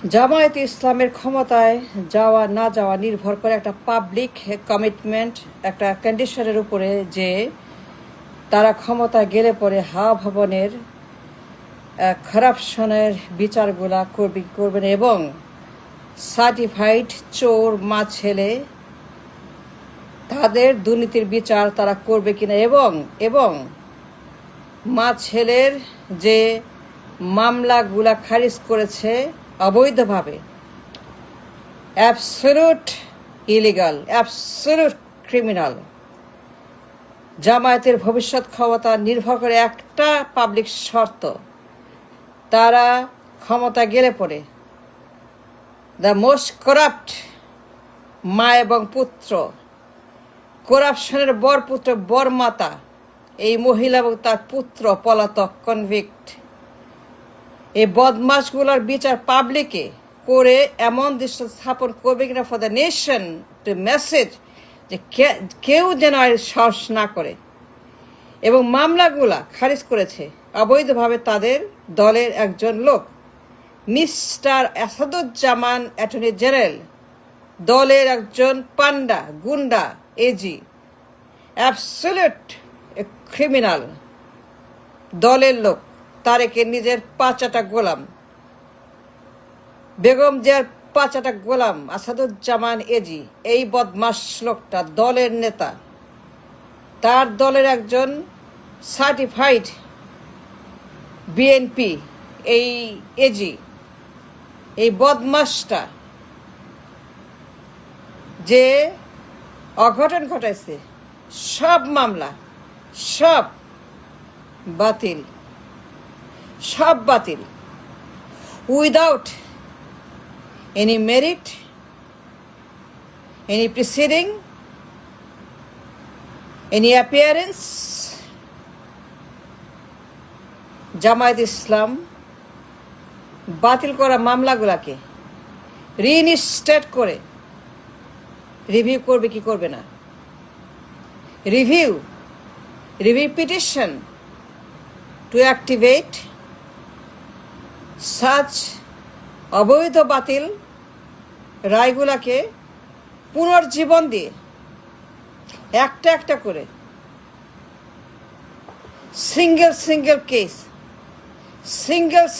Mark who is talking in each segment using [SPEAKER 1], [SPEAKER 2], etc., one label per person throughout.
[SPEAKER 1] জামায়াতে ইসলামের ক্ষমতায় যাওয়া না যাওয়া নির্ভর করে একটা পাবলিক কমিটমেন্ট, একটা কন্ডিশনের উপরে যে তারা ক্ষমতায় গেলে পরে হাওয়া ভবনের করাপশনের বিচারগুলা করবেন এবং সার্টিফাইড চোর মা ছেলে তাদের দুর্নীতির বিচার তারা করবে কিনা এবং মা ছেলের যে মামলাগুলা খারিজ করেছে অবৈধভাবে, অ্যাবসলিউট ইলিগাল, অ্যাবসলিউট ক্রিমিনাল। জামায়াতের ভবিষ্যৎ ক্ষমতা নির্ভর করে একটা পাবলিক শর্ত, তারা ক্ষমতা গেলে পরে দ্য মোস্ট করাপ্ট মা এবং পুত্র, করাপশনের বরপুত্র বরমাতা, এই মহিলা এবং তার পুত্র পলাতক কনভিক্ট, এই বদমাশগুলোর বিচার পাবলিকে করে এমন দৃশ্য স্থাপন করবে কিনা for the nation, to message যে কেউ যেন আর সাহস না করে। এবং মামলাগুলা খারিজ করেছে অবৈধভাবে তাদের দলের একজন লোক, মিস্টার আসাদুজ্জামান অ্যাটর্নি জেনারেল, দলের একজন পান্ডা গুন্ডা এজি, অ্যাবসলিউট ক্রিমিনাল দলের লোক, তারেকের নিজের পাঁচাটা গোলাম, বেগম জিয়ার পাঁচাটা গোলাম আসাদুজ্জামান এজি, এই বদমাস লোকটা দলের নেতা, তার দলের একজন সার্টিফাইড বিএনপি এই এজি, এই বদমাসটা যে অঘটন ঘটাইছে, সব মামলা সব বাতিল, সব বাতিল, without any merit, any proceeding, any appearance. Jamaat Islam বাতিল করা মামলাগুলাকে রিইনস্টেট করে রিভিউ করবে কি করবে না, review petition two activate such অবৈধ বাতিল রায়গুলাকে পুনর্জীবন দিয়ে একটা একটা করে সিঙ্গেল কেস,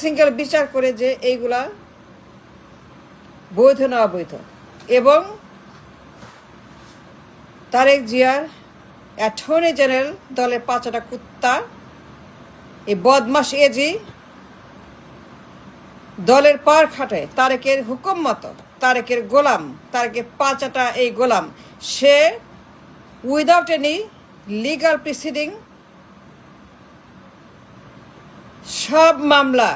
[SPEAKER 1] সিঙ্গেল বিচার করে যে এইগুলা বৈধ না অবৈধ। এবং তারেক জিয়ার অ্যাটর্নি জেনারেল দলের পাঁচটা কুত্তা, এই বদমাস এজি দলের পার খাটায়, তারেকের হুকুম মতো, তারেকের গোলাম, তারেকের পাঁচটা এই গোলাম, সে উইদাউট এনি লিগাল প্রিসিডিং সব মামলা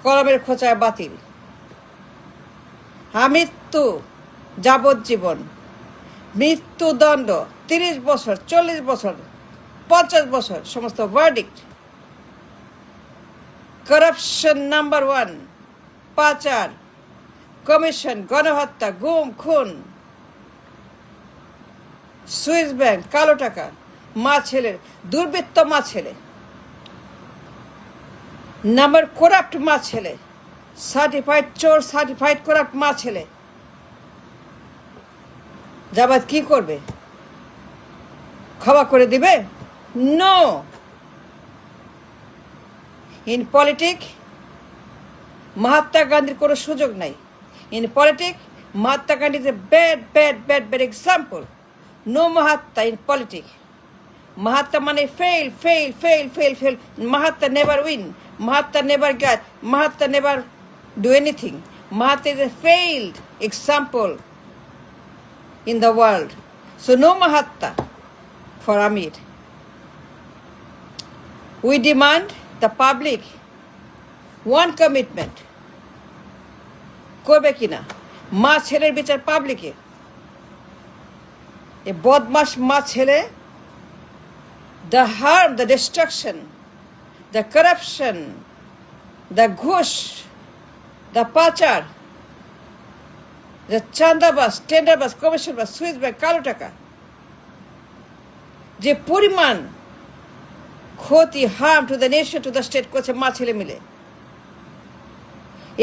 [SPEAKER 1] কলমের খোঁচায় বাতিল, আমৃত্যু, যাবজ্জীবন, মৃত্যুদণ্ড, 30 বছর, 40 বছর, 50 বছর, সমস্ত ভার্ডিক্ট। করাপশন নাম্বার 1, পাচার, কমিশন, গণহত্যা, গুম খুন, সুইস ব্যাংক, কালো টাকা, মা ছেলের দুর্বৃত্ত, মা ছেলে নাম্বার করাপ্ট, মা ছেলে সার্টিফাইড চোর, সার্টিফাইড করাপ্ট মা ছেলে। জামায়াত কি করবে? ক্ষমা করে দিবে? নো। ইন পলিটিক মহাত্মা গান্ধীর কোনো সুযোগ নাই। In politic Mahatma Gandhi is a bad example. No Mahatma in politics. Mahatma মানে fail. Mahatma never win. Mahatma never get. Mahatma never do anything. Mahatma is a failed example in the world. So no Mahatma for Amir. We demand the public one commitment. করবে কিনা মা ছেলের বিচার পাবলিকে? এ বদমাস মা ছেলে, the harm, the destruction, the corruption, the ঘুষ, the পাচার, the চাঁদাবাজ, টেন্ডারবাজ, কমিশনবাজ, সুইস ব্যাংক, কালো টাকা, যে পরিমাণ ক্ষতি, harm two the nation, to the state করছে মা ছেলে মিলে,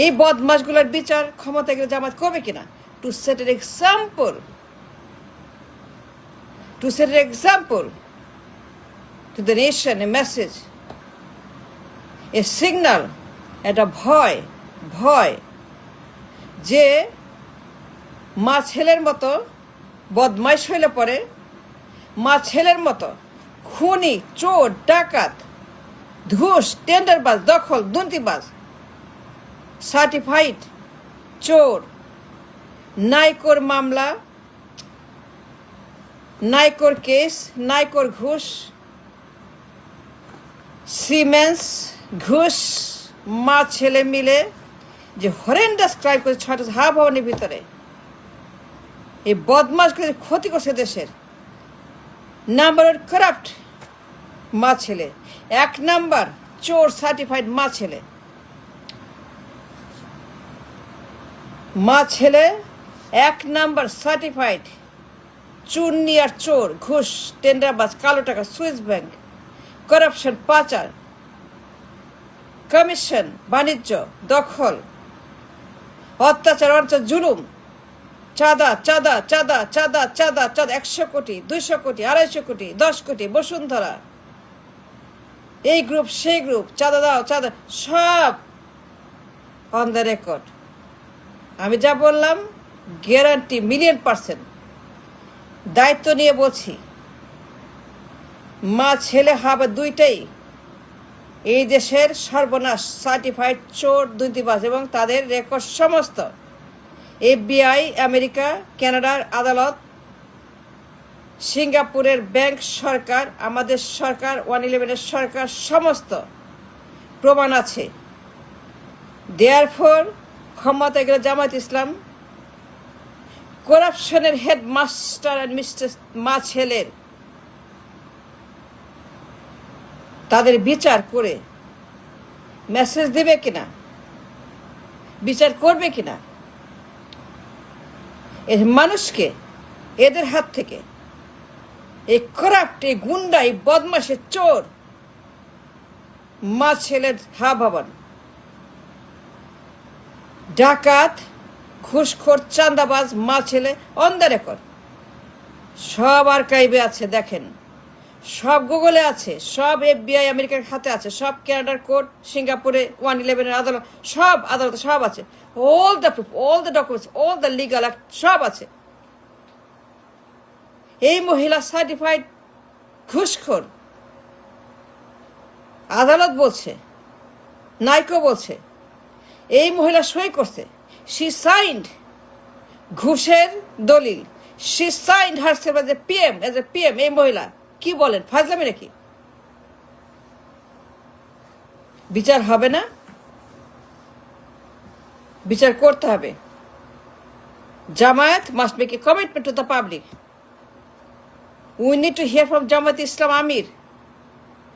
[SPEAKER 1] এই বদমাশগুলোর বিচার ক্ষমতা গেলে জামাত করবে কিনা? To set an example, to set an example to the nation, a message, a signal, একটা ভয়, ভয় যে মা ছেলের মতো বদমাইশ হইলে পরে, মা ছেলের মতো খুনি, চোর, ডাকাত, ঘুষ, টেন্ডারবাজ, দখল, দুর্নীতিবাজ, সার্টিফাইড চোর, নাইকোর মামলা, নাইকোর কেস, নাইকোর ঘুষ, সিমেন্স, ঘুষ, মা ছেলে মিলে যে হরেন্ডাস ক্রাইম করেছে 6টা ভবনের ভিতরে, এই বদমাশগুলো ক্ষতি করছে দেশের। নাম্বার ওয়ান করাপ্ট মা ছেলে, 1 নাম্বার চোর সার্টিফাইড মা ছেলে। মা ছেলে 1 নাম্বার সার্টিফাইড চুন্নি আর চোর, ঘুষ, টেন্ডারবাজ, কালো টাকা, সুইস ব্যাংক, করাপশন, পাচার, কমিশন, বাণিজ্য, দখল, অত্যাচার, অত্যাচার, জুলুম, চাঁদা চাঁদা চাঁদা চাঁদা চাঁদা চাঁদা, 100 কোটি, 200 কোটি, 250 কোটি, 10 কোটি, বসুন্ধরা, এই গ্রুপ সেই গ্রুপ, চাঁদা দাও চাঁদা, সব অন দ্য রেকর্ড। আমি যা বললাম গ্যারান্টি 1,000,000% দায়িত্ব নিয়ে বলছি। মা ছেলে হবে দুইটাই এই দেশের সর্বনাশ, সার্টিফাইড চোর, দুর্নীতিবাজ, এবং তাদের রেকর্ড সমস্ত FBI, আমেরিকা, কানাডার আদালত, সিঙ্গাপুরের ব্যাংক, সরকার, আমাদের সরকার, 111-এর সরকার, সমস্ত প্রমাণ আছে। দেয়ারফর ক্ষমতায় গেলে জামায়াত ইসলাম করাপশনের হেডমাস্টার অ্যান্ড মিস্ট্রেস মা ছেলের তাদের বিচার করে মেসেজ দেবে কিনা, বিচার করবে কিনা, এই মানুষকে এদের হাত থেকে, এই করাপ্ট, এই গুন্ডা, এই বদমাশের চোর মা ছেলের ভবন, ডাকাত, ঘুষখোর, চাঁদাবাজ মা ছেলে অন দ্য রেকর্ড, সব আর্কাইভে আছে, দেখেন, সব গুগলে আছে, সব FBI আমেরিকার হাতে আছে, সব কানাডার কোর্ট, সিঙ্গাপুরে 111-এর আদালত, সব আদালতে সব আছে। All the proof, all the documents, all the legal act সব আছে। এই মহিলা সার্টিফাইড ঘুষখোর, আদালত বলছে, নাইকো বলছে, এই মহিলা সই করছে, শি সাইন্ড ঘুষের দলিল, she signed herself as a PM। এই মহিলা কি বলেন, ফাজলামি নাকি? বিচার হবে না? বিচার করতে হবে। Jamaat must make a commitment to the public. We need to hear from Jamaat Islam আমির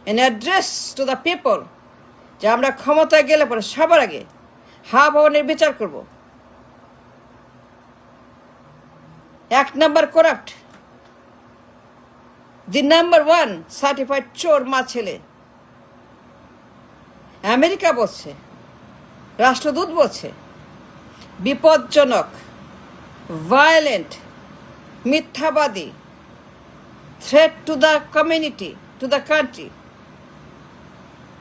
[SPEAKER 1] an address to the people যে আমরা ক্ষমতায় গেলে পরে সবার আগে ভবনের বিচার করব। 1 number corrupt, the number 1 certified চোর মা ছেলে। আমেরিকা বলছে, রাষ্ট্রদূত বলছে, বিপজ্জনক, ভায়োলেন্ট, মিথ্যাবাদী, threat to the community, to the country,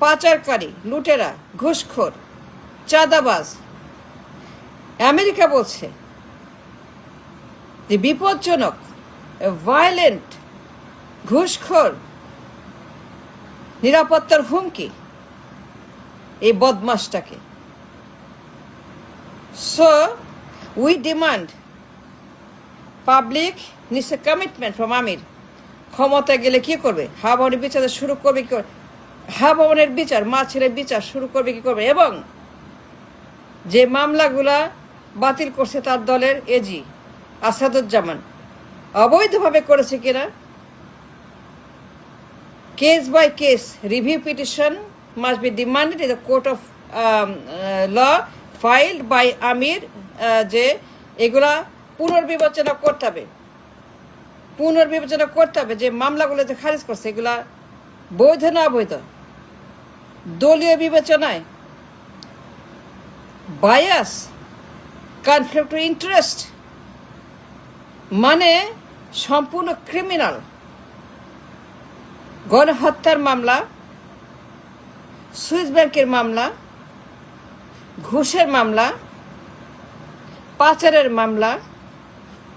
[SPEAKER 1] পাচারকারী, লুটেরা, ঘুষখোর, চাঁদাবাজ। আমেরিকা বলছে যে বিপজ্জনক, ভায়োলেন্ট, ঘুষখোর, নিরাপত্তার হুমকি এই বদমাশটাকে। So we demand public needs a commitment from Amir. ক্ষমতায় গেলে কি করবে? ভবনের বিচার শুরু করবে কি করবে? ভবনের বিচার, মা ছেলের বিচার শুরু করবে কি করবে? এবং যে মামলাগুলা বাতিল করছে তার দলের এজি আসাদুজ্জামান অবৈধভাবে করেছে কিনা, case by case review petition must be demanded in the court of law filed by Amir, যে এগুলা পুনর্বিবেচনা করতে হবে, পুনর্বিবেচনা করতে হবে যে মামলাগুলো যে খারিজ করছে এগুলা বৈধ না অবৈধ। দলীয় বিবেচনায় বায়াস, কনফ্লিক্ট অফ ইন্টারেস্ট, মানে সম্পূর্ণ ক্রিমিনাল। গণহত্যার মামলা, সুইস ব্যাংকের মামলা, ঘুষের মামলা, পাচারের মামলা,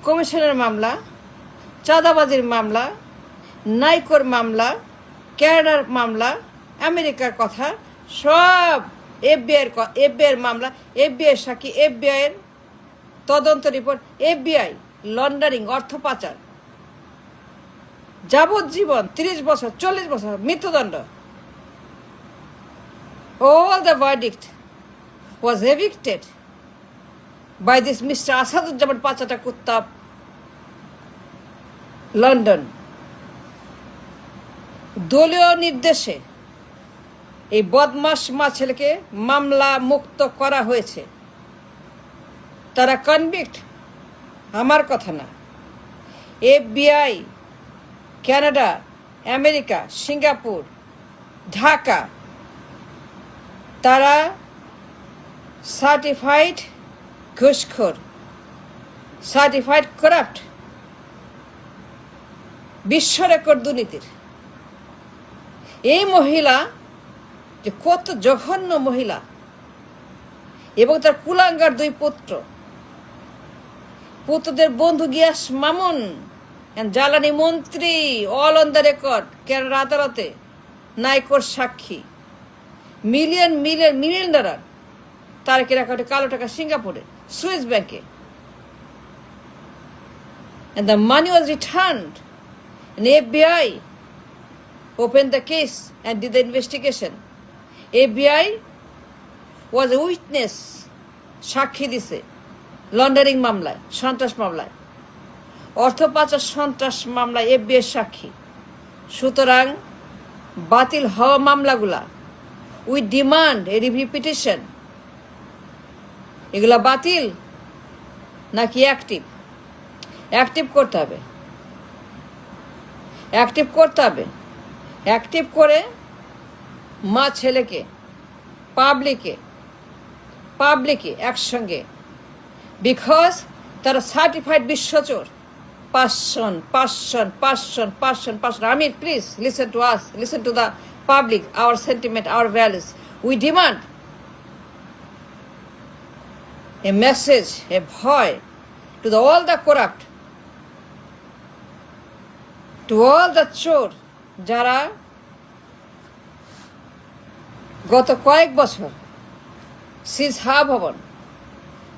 [SPEAKER 1] কমিশনের মামলা, চাঁদাবাজির মামলা, নাইকোর মামলা, ক্যানাডার মামলা, আমেরিকার কথা, সব এফবিআইয়ের মামলা, এফবিআইয়ের সাক্ষী, এফবিআইয়ের তদন্ত রিপোর্ট, এফবিআই লন্ডারিং, অর্থ পাচার, যাবজ্জীবন, 30 বছর, 40 বছর, মৃত্যুদণ্ড। All the verdict was evicted by this Mr. Asaduzzaman Pachata Kuttab, London. দলীয় নির্দেশে এই বদমাস মা ছেলেকে মামলা মুক্ত করা হয়েছে। তারা কনভিক্ট, আমার কথা না। FBI, Canada, America, Singapore, Dhaka, তারা সার্টিফাইড ঘুষখোর, সার্টিফাইড করাপ্ট, বিশ্ব রেকর্ড দুর্নীতির। এই মহিলা যে কত জঘন্য মহিলা, এবং তার কুলাঙ্গার 2 পুত্র, পুত্রদের বন্ধু গিয়াস মামুন, জ্বালানি মন্ত্রী, all on the record, Kerala আদালতে নাইকোর সাক্ষী, মিলিয়ন ডলার তারেকের অ্যাকাউন্টে কালো টাকা সিঙ্গাপুরে, সুইস ব্যাংকে, and the money was returned, and FBI opened the case and did the investigation. FBI was a witness, সাক্ষী দিছে লন্ডারিং মামলায়, সন্ত্রাস মামলায়, অর্থ পাচার সন্ত্রাস মামলায় এফবিআই সাক্ষী। সুতরাং বাতিল হওয়া মামলাগুলা, we demand a review petition, এগুলা বাতিল নাকি অ্যাক্টিভ? অ্যাক্টিভ করতে হবে, অ্যাক্টিভ করতে হবে। অ্যাক্টিভ করে মা ছেলেকে, পাবলিকে একসঙ্গে, বিকজ তারা certified বিশ্বচোর। 5 Amir, please listen to us, listen to the public, our sentiment, our values. We demand a message, a voice to all the corrupt, to all the চোর, যারা গত কয়েক বছর সিজহা ভবন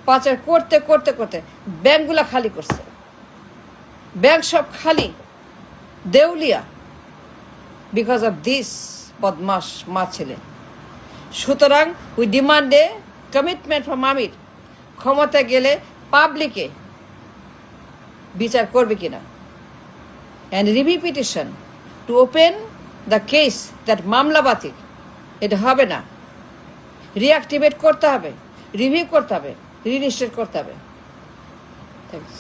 [SPEAKER 1] পাচার করতে করতে করতে ব্যাংকগুলা খালি করছে, ব্যাংক সব খালি, দেউলিয়া, বিকজ অফ দিস বদমাস মা ছেলে। সুতরাং we demand a commitment from Amir, ক্ষমতা গেলে পাবলিকে বিচার করবে কিনা, and review petition to open the case, that মামলা বাতিল, এটা হবে না, রিঅ্যাক্টিভেট করতে হবে, রিভিউ করতে হবে, রিনিস্টেট করতে হবে। থ্যাংকস।